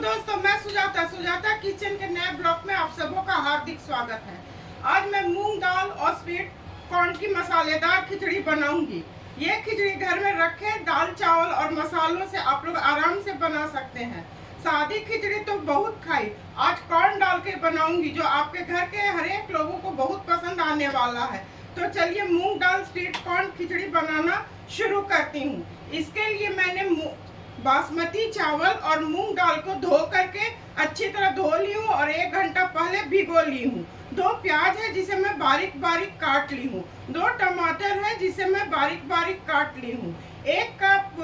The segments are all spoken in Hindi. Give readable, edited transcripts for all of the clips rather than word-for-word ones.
दोस्तों, मैं सुजाता किचन के नए ब्लॉग में आप सबों का हार्दिक स्वागत है। आज मैं मूंग दाल और स्वीट कॉर्न की मसालेदार खिचड़ी बनाऊंगी। ये खिचड़ी घर में रखे दाल चावल और मसालों से आप लोग आराम से बना सकते हैं। सादी खिचड़ी तो बहुत खाई, आज कॉर्न डाल के बनाऊंगी जो आपके घर के हर एक लोगों को बहुत पसंद आने वाला है। तो चलिए मूंग दाल स्वीट कॉर्न खिचड़ी बनाना शुरू करती हूँ। इसके लिए मैंने बासमती चावल और मूंग दाल को धो करके अच्छी तरह धो ली हूँ और 1 घंटा पहले भिगो ली हूँ। 2 प्याज है जिसे मैं बारीक बारीक काट ली हूँ। 2 टमाटर है जिसे मैं बारीक बारीक काट ली हूँ। 1 कप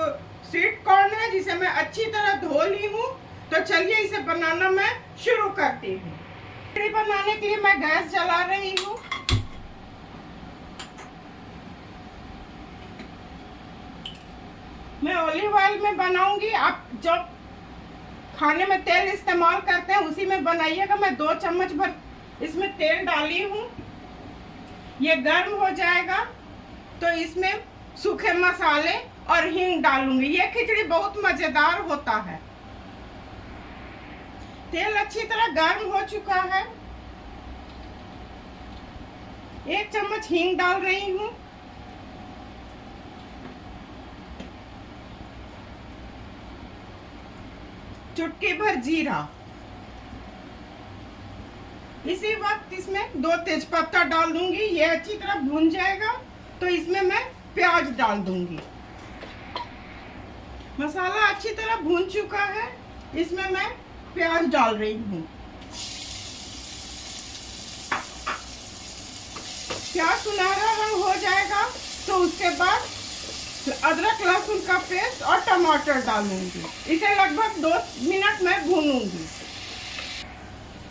स्वीट कॉर्न है जिसे मैं अच्छी तरह धो ली हूँ। तो चलिए इसे बनाना मैं शुरू करती हूँ। खिचड़ी बनाने के लिए मैं गैस जला रही हूँ। मैं ऑलिव ऑयल में बनाऊंगी। आप जब खाने में तेल इस्तेमाल करते हैं उसी में बनाइएगा। मैं 2 चम्मच भर इसमें तेल डाली हूँ। ये गर्म हो जाएगा तो इसमें सूखे मसाले और हींग डालूंगी। ये खिचड़ी बहुत मजेदार होता है। तेल अच्छी तरह गर्म हो चुका है। 1 चम्मच हींग डाल रही हूँ। चुटकी भर जीरा। इसी वक्त इसमें 2 तेजपत्ता डाल दूंगी। ये अच्छी तरह भून जाएगा तो इसमें मैं प्याज डाल दूंगी। मसाला अच्छी तरह भून चुका है, इसमें मैं प्याज डाल रही हूँ। प्याज सुनहरा रंग हो जाएगा तो उसके बाद अदरक लहसुन का पेस्ट और टमाटर डालूंगी। इसे लगभग 2 मिनट में भूनूंगी।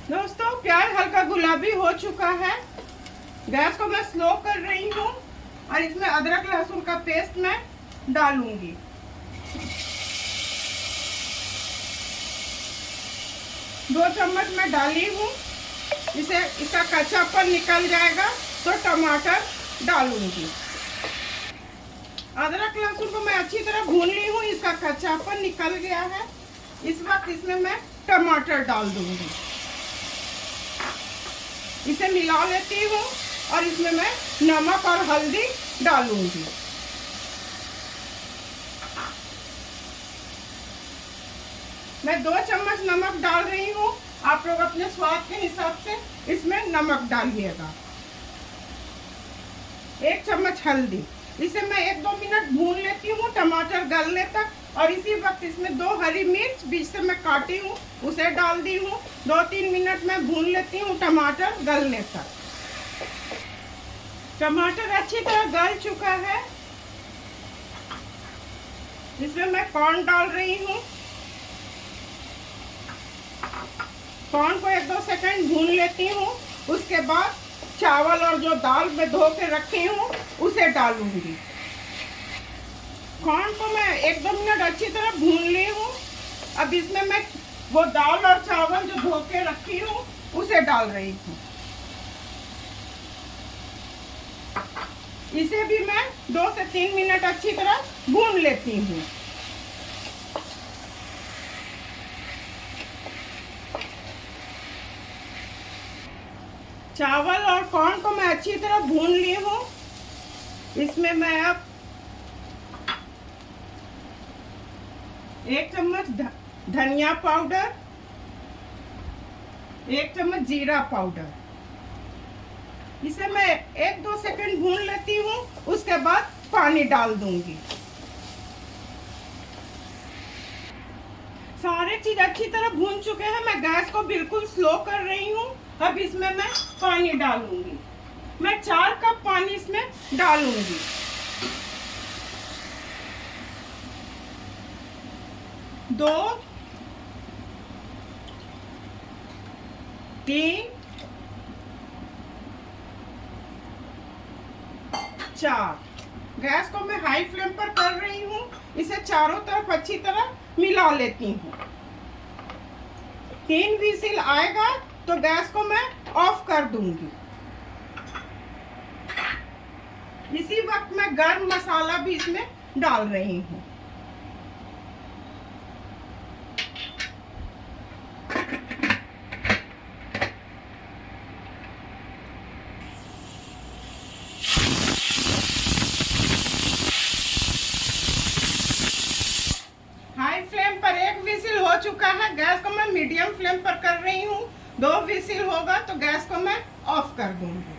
दोस्तों, प्याज हल्का गुलाबी हो चुका है। गैस को मैं स्लो कर रही हूँ और इसमें अदरक लहसुन का पेस्ट मैं डालूंगी। दो चम्मच मैं डाली हूँ। इसका कच्चापन निकल जाएगा तो टमाटर डालूंगी। अदरक लहसुन को मैं अच्छी तरह भून ली हूँ। इसका कच्चापन निकल गया है। इस वक्त इसमें मैं टमाटर डाल दूंगी। इसे मिला लेती हूँ और इसमें मैं नमक और हल्दी डालूंगी। मैं 2 चम्मच नमक डाल रही हूँ। आप लोग अपने स्वाद के हिसाब से इसमें नमक डालिएगा। 1 चम्मच हल्दी। इसे मैं 1-2 मिनट भून लेती हूँ टमाटर गलने तक। और इसी वक्त इसमें 2 हरी मिर्च बीच से मैं काटी हूँ उसे डाल दी हूँ। 2-3 मिनट में भून लेती हूँ टमाटर गलने तक। टमाटर अच्छी तरह गल चुका है। इसमें मैं कॉर्न डाल रही हूँ। कॉर्न को 1-2 सेकंड भून लेती हूँ। उसके बाद चावल और जो दाल में धो के रखी हूँ उसे डालूंगी। कॉर्न को मैं 1-2 मिनट अच्छी तरह भून ली हूँ। अब इसमें मैं वो दाल और चावल जो धो के रखी हूँ उसे डाल रही हूँ। इसे भी मैं 2 से 3 मिनट अच्छी तरह भून लेती हूँ। चावल और कॉर्न को मैं अच्छी तरह भून ली हूँ। इसमें मैं अब 1 चम्मच धनिया पाउडर, 1 चम्मच जीरा पाउडर, इसे मैं 1-2 सेकंड भून लेती हूँ। उसके बाद पानी डाल दूंगी। सारे चीज अच्छी तरह भून चुके हैं। मैं गैस को बिल्कुल स्लो कर रही हूँ। अब इसमें मैं पानी डालूंगी। मैं 4 कप पानी इसमें डालूंगी। दो, 3, 4। गैस को मैं हाई फ्लेम पर कर रही हूँ। इसे चारों तरफ अच्छी तरह मिला लेती हूँ। 3 विसिल आएगा तो गैस को मैं ऑफ कर दूंगी। इसी वक्त मैं गरम मसाला भी इसमें डाल रही हूँ। चुका है। गैस को मैं मीडियम फ्लेम पर कर रही हूँ। 2 विसिल होगा तो गैस को मैं ऑफ कर दूंगी।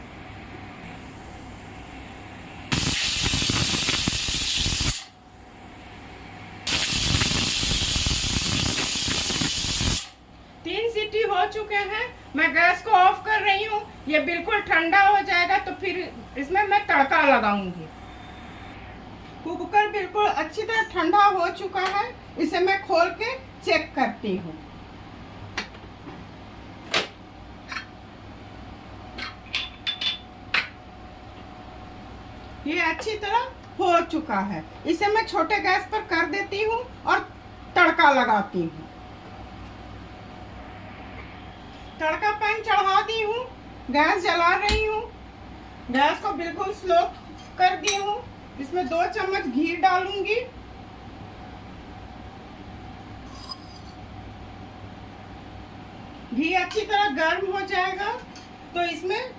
सीटी हो चुके हैं, मैं गैस को ऑफ कर रही हूँ। ये बिल्कुल ठंडा हो जाएगा तो फिर इसमें मैं तड़का लगाऊंगी। कुकर बिल्कुल अच्छी तरह ठंडा हो चुका है, इसे मैं खोल के चेक करती हूँ। ये अच्छी तरह हो चुका है, इसे मैं छोटे गैस पर कर देती हूँ और तड़का लगाती हूँ। तड़का पैन चढ़ा दी हूँ, गैस जला रही हूँ। गैस को बिल्कुल स्लो कर दी हूँ। इसमें 2 चम्मच घी डालूंगी। घी अच्छी तरह गर्म हो जाएगा तो इसमें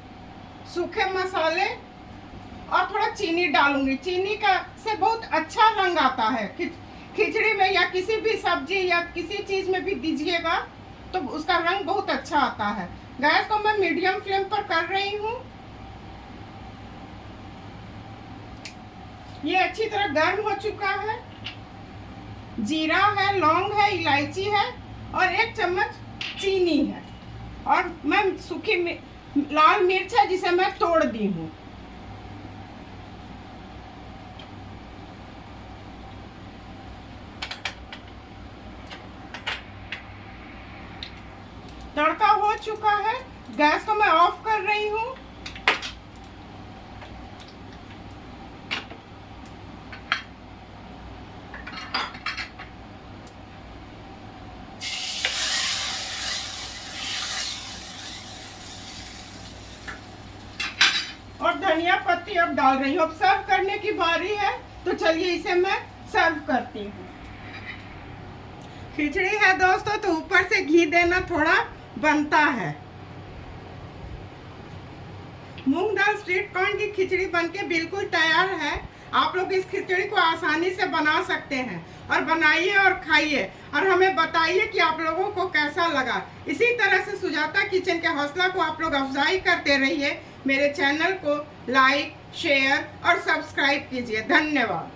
सूखे मसाले और थोड़ा चीनी डालूंगी। चीनी का से बहुत अच्छा रंग आता है। खिचड़ी में या किसी भी सब्जी या किसी चीज में भी दीजिएगा तो उसका रंग बहुत अच्छा आता है। गैस को मैं मीडियम फ्लेम पर कर रही हूँ। ये अच्छी तरह गर्म हो चुका है। जीरा है, लौंग है, इलायची है और 1 चम्मच चीनी है और मैं सूखी लाल मिर्च है जिसे मैं तोड़ दी हूँ। तड़का हो चुका है, गैस को मैं ऑफ कर रही हूँ। और धनिया पत्ती अब डाल रही हूँ। अब सर्व करने की बारी है तो चलिए इसे मैं सर्व करती हूँ। खिचड़ी है दोस्तों तो ऊपर से घी देना थोड़ा बनता है। मूंग दाल स्वीट कॉर्न की खिचड़ी बनके बिल्कुल तैयार है। आप लोग इस खिचड़ी को आसानी से बना सकते हैं और बनाइए और खाइए और हमें बताइए कि आप लोगों को कैसा लगा। इसी तरह से सुजाता किचन के हौसला को आप लोग अफजाई करते रहिए। मेरे चैनल को लाइक, शेयर और सब्सक्राइब कीजिए। धन्यवाद।